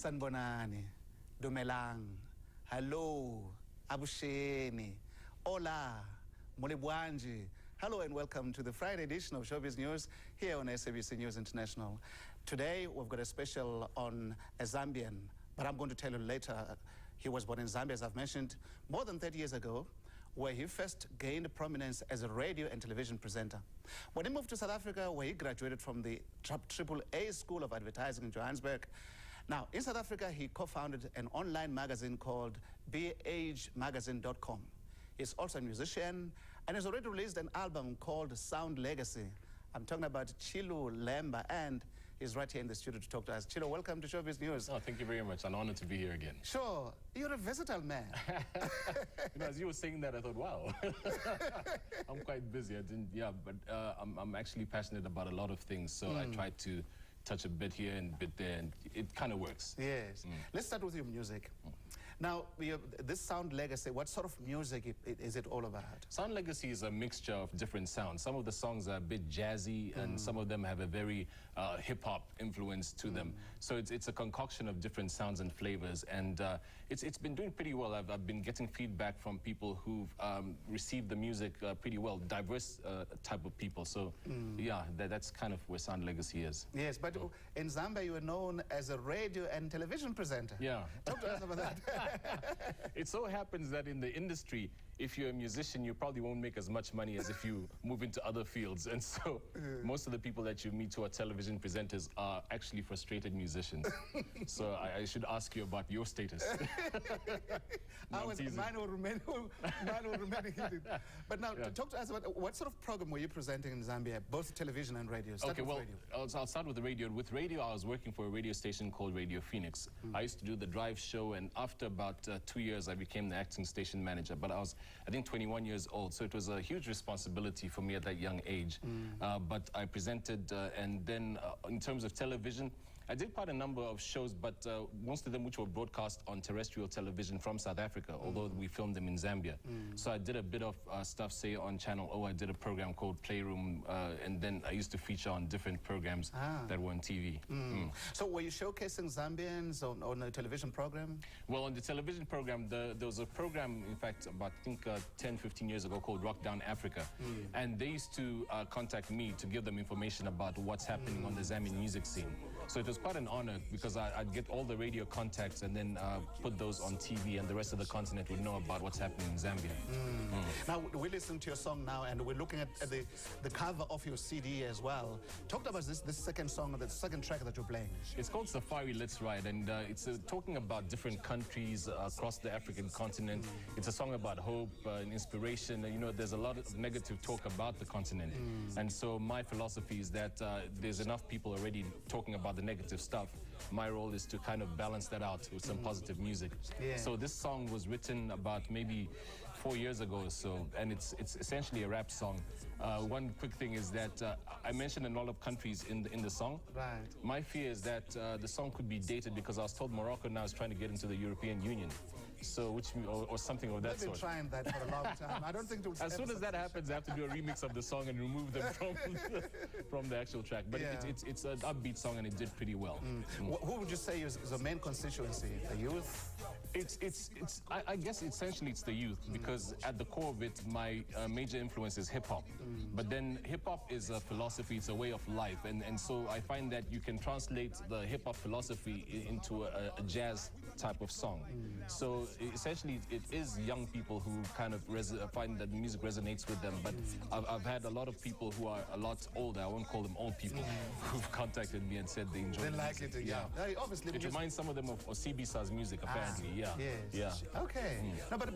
Sanbonani, Dumelang, hello, Abusheni, hola, Mulibwanji. Hello and welcome to the Friday edition of Showbiz News here on SABC News International. Today we've got a special on a Zambian, but I'm going to tell you later. He was born in Zambia, as I've mentioned, more than 30 years ago, where he first gained prominence as a radio and television presenter. When he moved to South Africa, where he graduated from the AAA School of Advertising in Johannesburg. Now, in South Africa, he co-founded an online magazine called BHMagazine.com. He's also a musician and has already released an album called Sound Legacy. I'm talking about Chilu Lemba, and he's right here in the studio to talk to us. Chilu, welcome to Showbiz News. Oh, thank you very much. An honor to be here again. Sure. You're a versatile man. You know, as you were saying that, I thought, wow. I'm quite busy. But I'm actually passionate about a lot of things, so I try to touch a bit here and a bit there, and it kind of works. Yes. Let's start with your music. Now, this Sound Legacy, what sort of music is it all about? Sound Legacy is a mixture of different sounds. Some of the songs are a bit jazzy, and some of them have a very hip-hop influence to them. So it's a concoction of different sounds and flavors, and it's been doing pretty well. I've been getting feedback from people who've received the music pretty well, diverse type of people. So yeah, that's kind of where Sound Legacy is. Yes, but in Zambia you are known as a radio and television presenter. Yeah. Talk to us about that. It so happens that in the industry, if you're a musician, you probably won't make as much money as if you move into other fields. And so most of the people that you meet who are television presenters are actually frustrated musicians. So I should ask you about your status. Mine will remain hidden. But now, talk to us about what sort of program were you presenting in Zambia, both television and radio? Radio. I'll start with the radio. With radio, I was working for a radio station called Radio Phoenix. I used to do the drive show, and after about 2 years, I became the acting station manager. But I was, I think, 21 years old, so it was a huge responsibility for me at that young age. But I presented, and then in terms of television, I did quite a number of shows, but most of them which were broadcast on terrestrial television from South Africa, although we filmed them in Zambia. So I did a bit of stuff, say, on Channel O. I did a program called Playroom, and then I used to feature on different programs that were on TV. So were you showcasing Zambians on a television program? Well, on the television program, there was a program, in fact, about, I think, 10, 15 years ago called Rock Down Africa. And they used to contact me to give them information about what's happening on the Zambian music scene. So it was quite an honor, because I'd get all the radio contacts and then put those on TV, and the rest of the continent would know about what's happening in Zambia. Now, we listen to your song now, and we're looking at the cover of your CD as well. Talk about this second song, the second track that you're playing. It's called Safari Let's Ride, and it's talking about different countries across the African continent. It's a song about hope and inspiration. You know, there's a lot of negative talk about the continent. And so my philosophy is that there's enough people already talking about the negative stuff. My role is to kind of balance that out with some positive music. So this song was written about maybe 4 years ago or so, and it's essentially a rap song. One quick thing is that I mentioned a lot of countries in the song. Right. My fear is that the song could be dated, because I was told Morocco now is trying to get into the European Union. So, or something of that sort. They've been trying that for a long time. I don't think it will. As soon as that happens, I have to do a remix of the song and remove them from the actual track. But it's an upbeat song, and it did pretty well. Who would you say is the main constituency? The youth? I guess essentially it's the youth, because at the core of it, my major influence is hip hop. But then hip hop is a philosophy, it's a way of life, and so I find that you can translate the hip hop philosophy into a jazz type of song. So essentially, it is young people who kind of find that the music resonates with them. But I've had a lot of people who are a lot older, I won't call them old people, who've contacted me and said they enjoy it. They like it, obviously. It reminds some of them of CBC's music, apparently, Yes. Okay. No, but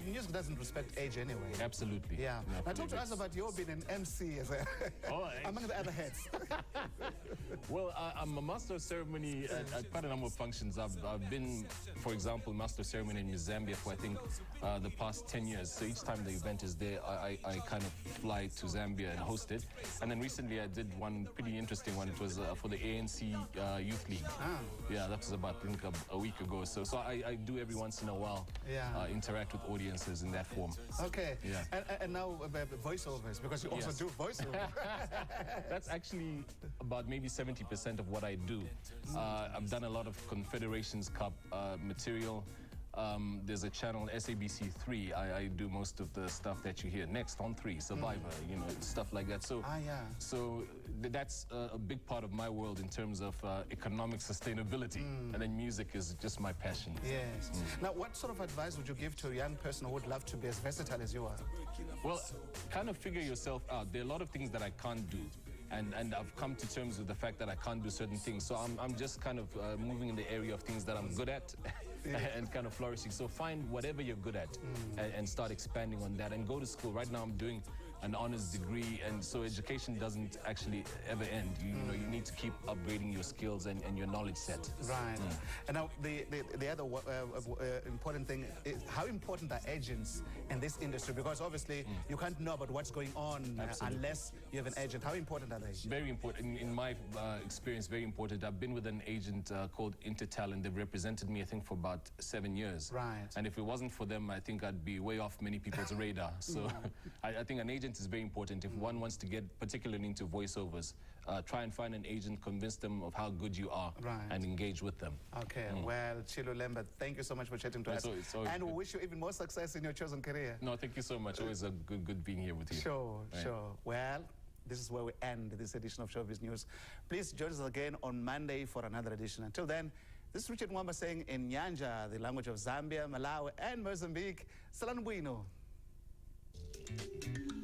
music doesn't respect age anyway. Absolutely. Yeah. Now talk to us about your being an MC as among the other heads. Well, I'm a master of ceremony at quite a number of functions. I've been, for example, master of ceremony in Zambia for, I think, the past 10 years. So each time the event is there, I kind of fly to Zambia and host it. And then recently I did one pretty interesting one. It was for the ANC Youth League. Yeah, that was about, I think, a week ago. So I I do every once in a while interact with audiences in that form. Okay. Yeah. And now voiceovers, because you also do voiceovers. That's actually about maybe 70% of what I do. I've done a lot of Confederations Cup material. There's a channel, SABC 3. I do most of the stuff that you hear. Next on 3, Survivor, you know, stuff like that. So, so that's a big part of my world in terms of economic sustainability. And then music is just my passion. Yes. Now, what sort of advice would you give to a young person who would love to be as versatile as you are? Well, kind of figure yourself out. There are a lot of things that I can't do. And I've come to terms with the fact that I can't do certain things. So I'm just kind of moving in the area of things that I'm good at and kind of flourishing. So find whatever you're good at and start expanding on that and go to school. Right now I'm doing an honors degree, and so education doesn't actually ever end. You know, you need to keep upgrading your skills and your knowledge set. Right. And now the other important thing is how important are agents in this industry? Because obviously you can't know about what's going on unless you have an agent. How important are they? Very important. In my experience, very important. I've been with an agent called Intertalent. They've represented me, I think, for about 7 years. Right. And if it wasn't for them, I think I'd be way off many people's radar. So I think an agent is very important. If one wants to get particularly into voiceovers, try and find an agent, convince them of how good you are, and engage with them. Okay, well, Chilu Lemba, thank you so much for chatting to us. And we wish you even more success in your chosen career. No, thank you so much. Always a good being here with you. Sure, sure. Well, this is where we end this edition of Showbiz News. Please join us again on Monday for another edition. Until then, this is Richard Nwamba saying in Nyanja, the language of Zambia, Malawi, and Mozambique, Salam Bueno.